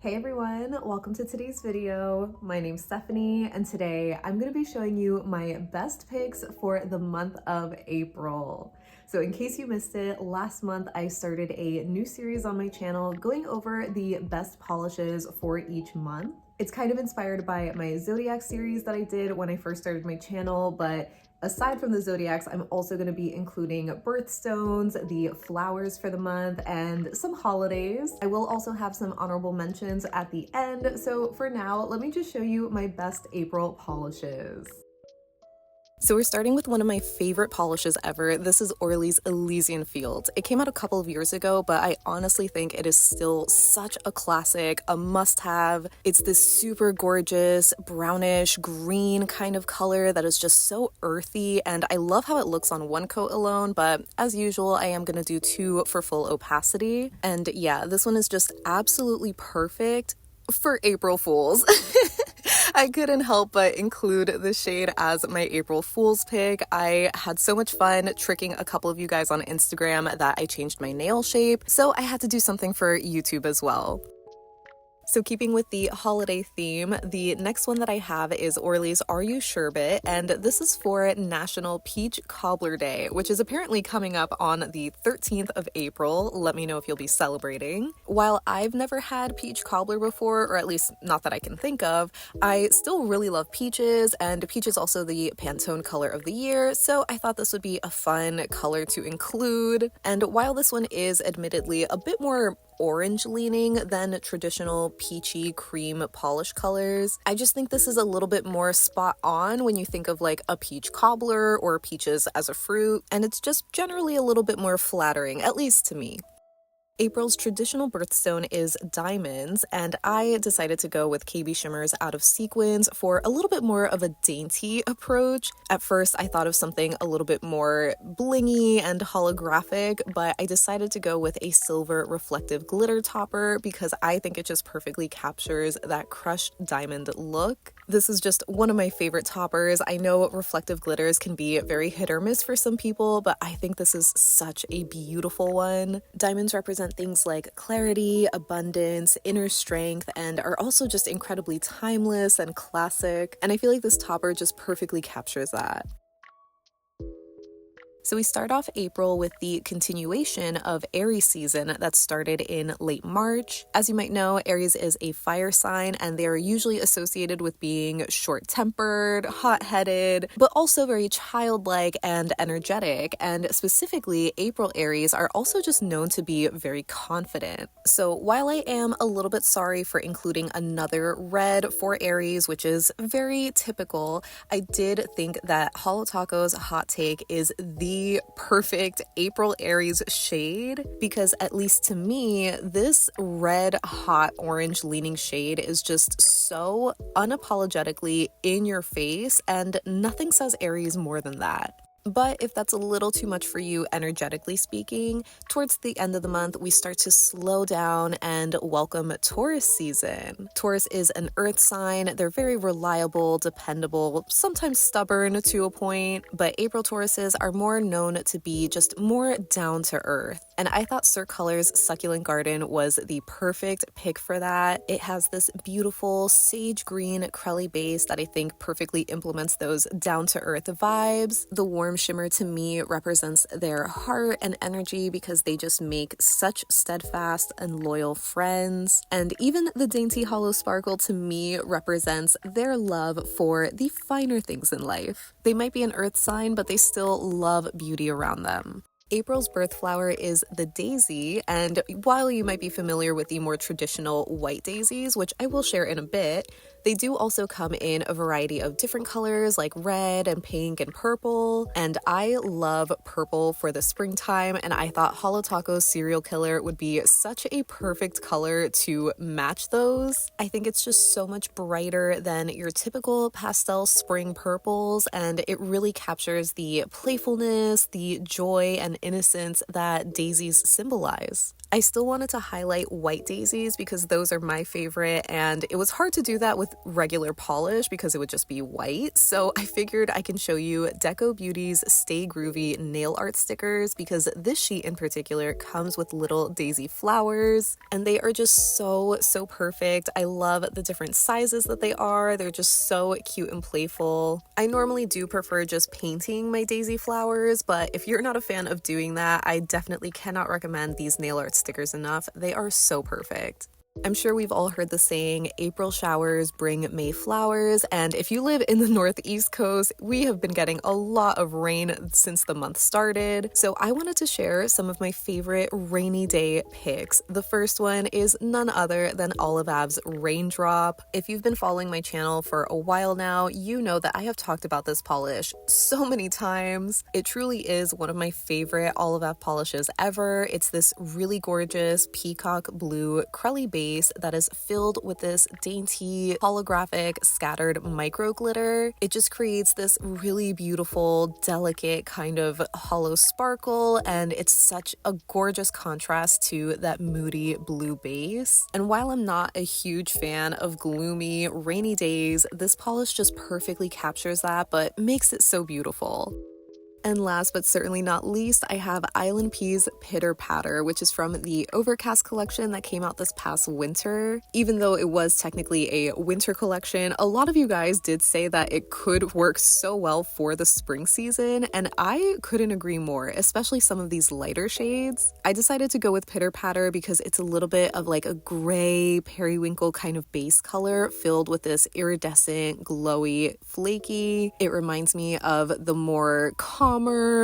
Hey everyone, welcome to today's video. My name's Stephanie and today I'm going to be showing you my best picks for the month of April. So in case you missed it, last month I started a new series on my channel going over the best polishes for each month. It's kind of inspired by my Zodiac series that I did when I first started my channel, but aside from the Zodiacs, I'm also going to be including birthstones, the flowers for the month, and some holidays. I will also have some honorable mentions at the end. So for now, let me just show you my best April polishes. So we're starting with one of my favorite polishes ever. This is Orly's Elysian Fields. It came out a couple of years ago, but I honestly think it is still such a classic, a must-have. It's this super gorgeous brownish green kind of color that is just so earthy, and I love how it looks on one coat alone, but as usual, I am gonna do two for full opacity. And yeah, this one is just absolutely perfect for April Fools. I couldn't help but include the shade as my April Fool's pick. I had so much fun tricking a couple of you guys on Instagram that I changed my nail shape, so I had to do something for YouTube as well. So keeping with the holiday theme, the next one that I have is Orly's Are You Sherbet, and this is for National Peach Cobbler Day, which is apparently coming up on the 13th of April. Let me know if you'll be celebrating. While I've never had peach cobbler before, or at least not that I can think of, I still really love peaches, and peach is also the Pantone color of the year, so I thought this would be a fun color to include. And while this one is admittedly a bit more orange leaning than traditional peachy cream polish colors, I just think this is a little bit more spot on when you think of like a peach cobbler or peaches as a fruit, and it's just generally a little bit more flattering, at least to me. April's traditional birthstone is diamonds, and I decided to go with KBShimmer's Out of Sequins for a little bit more of a dainty approach. At first, I thought of something a little bit more blingy and holographic, but I decided to go with a silver reflective glitter topper because I think it just perfectly captures that crushed diamond look. This is just one of my favorite toppers. I know reflective glitters can be very hit or miss for some people, but I think this is such a beautiful one. Diamonds represent things like clarity, abundance, inner strength, and are also just incredibly timeless and classic. And I feel like this topper just perfectly captures that. So we start off April with the continuation of Aries season that started in late March. As you might know, Aries is a fire sign, and they are usually associated with being short-tempered, hot-headed, but also very childlike and energetic. And specifically, April Aries are also just known to be very confident. So while I am a little bit sorry for including another red for Aries, which is very typical, I did think that Holo Taco's Hot Take is the perfect April Aries shade, because at least to me, this red hot orange leaning shade is just so unapologetically in your face, and nothing says Aries more than that. But if that's a little too much for you, energetically speaking, towards the end of the month, we start to slow down and welcome Taurus season. Taurus is an earth sign. They're very reliable, dependable, sometimes stubborn to a point, but April Tauruses are more known to be just more down to earth. And I thought Cirque Colors Succulent Garden was the perfect pick for that. It has this beautiful sage green crelly base that I think perfectly implements those down to earth vibes. The warm shimmer to me represents their heart and energy because they just make such steadfast and loyal friends. And even the dainty hollow sparkle to me represents their love for the finer things in life. They might be an earth sign, but they still love beauty around them. April's birth flower is the daisy, and while you might be familiar with the more traditional white daisies, which I will share in a bit, they do also come in a variety of different colors like red and pink and purple, and I love purple for the springtime, and I thought Holo Taco's Serial Killer would be such a perfect color to match those. I think it's just so much brighter than your typical pastel spring purples, and it really captures the playfulness, the joy, and innocence that daisies symbolize. I still wanted to highlight white daisies because those are my favorite, and it was hard to do that with regular polish because it would just be white. So I figured I can show you Deco Beauty's Stay Groovy nail art stickers because this sheet in particular comes with little daisy flowers, and they are just so perfect. I love the different sizes that they are. They're just so cute and playful. I normally do prefer just painting my daisy flowers, but if you're not a fan of doing that, I definitely cannot recommend these nail art stickers enough. They are so perfect. I'm sure we've all heard the saying, April showers bring May flowers, and if you live in the Northeast coast, we have been getting a lot of rain since the month started. So I wanted to share some of my favorite rainy day picks. The first one is none other than Ave's Raindrop. If you've been following my channel for a while now, you know that I have talked about this polish so many times. It truly is one of my favorite Ave polishes ever. It's this really gorgeous peacock blue crelly base that is filled with this dainty holographic scattered micro glitter. It just creates this really beautiful, delicate kind of hollow sparkle, and it's such a gorgeous contrast to that moody blue base. And while I'm not a huge fan of gloomy, rainy days, this polish just perfectly captures that, but makes it so beautiful. And last but certainly not least, I have ILNP's Pitter Patter, which is from the Overcast collection that came out this past winter. Even though it was technically a winter collection, a lot of you guys did say that it could work so well for the spring season, and I couldn't agree more, especially some of these lighter shades. I decided to go with Pitter Patter because it's a little bit of like a gray periwinkle kind of base color filled with this iridescent, glowy, flaky. It reminds me of the more calmer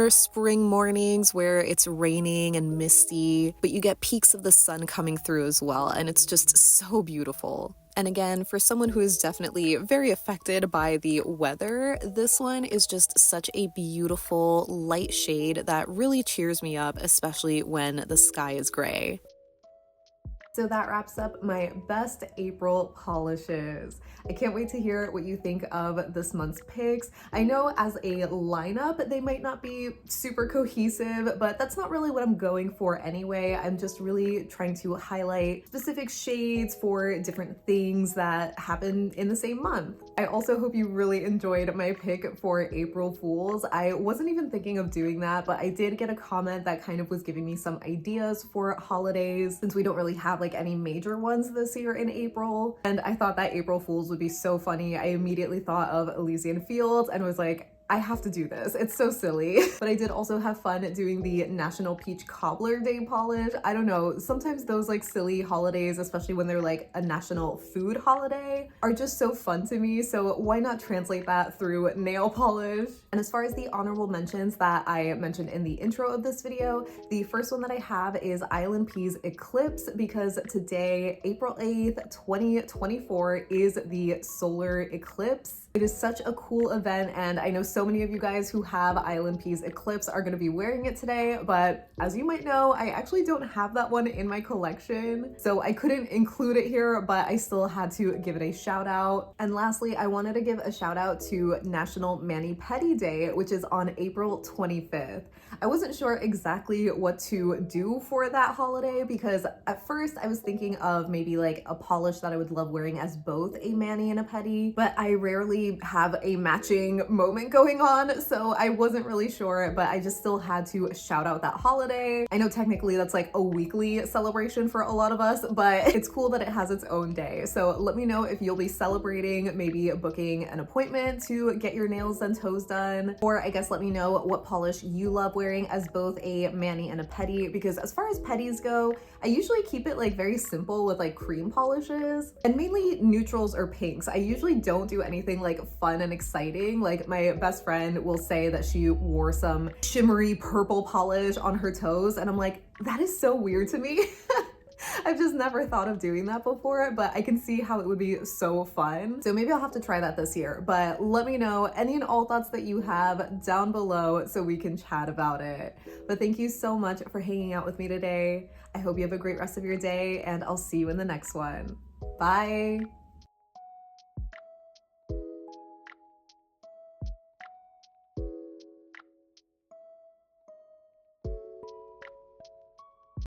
spring mornings where it's raining and misty, but you get peaks of the sun coming through as well, and it's just so beautiful. And again, for someone who is definitely very affected by the weather, this one is just such a beautiful light shade that really cheers me up, especially when the sky is gray. So that wraps up my best April polishes. I can't wait to hear what you think of this month's picks. I know as a lineup, they might not be super cohesive, but that's not really what I'm going for anyway. I'm just really trying to highlight specific shades for different things that happen in the same month. I also hope you really enjoyed my pick for April Fools. I wasn't even thinking of doing that, but I did get a comment that kind of was giving me some ideas for holidays since we don't really have like any major ones this year in April. And I thought that April Fools would be so funny. I immediately thought of Elysian Fields and was like, I have to do this. It's so silly. But I did also have fun doing the National Peach Cobbler Day polish. I don't know, sometimes those like silly holidays, especially when they're like a national food holiday, are just so fun to me. So why not translate that through nail polish? And as far as the honorable mentions that I mentioned in the intro of this video, the first one that I have is ILNP's Eclipse, because today, April 8th, 2024, is the solar eclipse. It is such a cool event, and I know so many of you guys who have ILNP's Eclipse are going to be wearing it today, but as you might know, I actually don't have that one in my collection, so I couldn't include it here, but I still had to give it a shout out. And lastly, I wanted to give a shout out to National Mani-Pedi Day, which is on April 25th. I wasn't sure exactly what to do for that holiday because at first I was thinking of maybe like a polish that I would love wearing as both a mani and a pedi, but I rarely have a matching moment going on, so I wasn't really sure, but I just still had to shout out that holiday. I know technically that's like a weekly celebration for a lot of us, but it's cool that it has its own day. So let me know if you'll be celebrating, maybe booking an appointment to get your nails and toes done, or I guess let me know what polish you love wearing as both a mani and a pedi, because as far as pedis go, I usually keep it like very simple with like cream polishes and mainly neutrals or pinks. I usually don't do anything like fun and exciting. Like my best friend will say that she wore some shimmery purple polish on her toes, and I'm like, that is so weird to me. I've just never thought of doing that before, but I can see how it would be so fun. So maybe I'll have to try that this year, but let me know any and all thoughts that you have down below so we can chat about it. But thank you so much for hanging out with me today. I hope you have a great rest of your day, and I'll see you in the next one. Bye.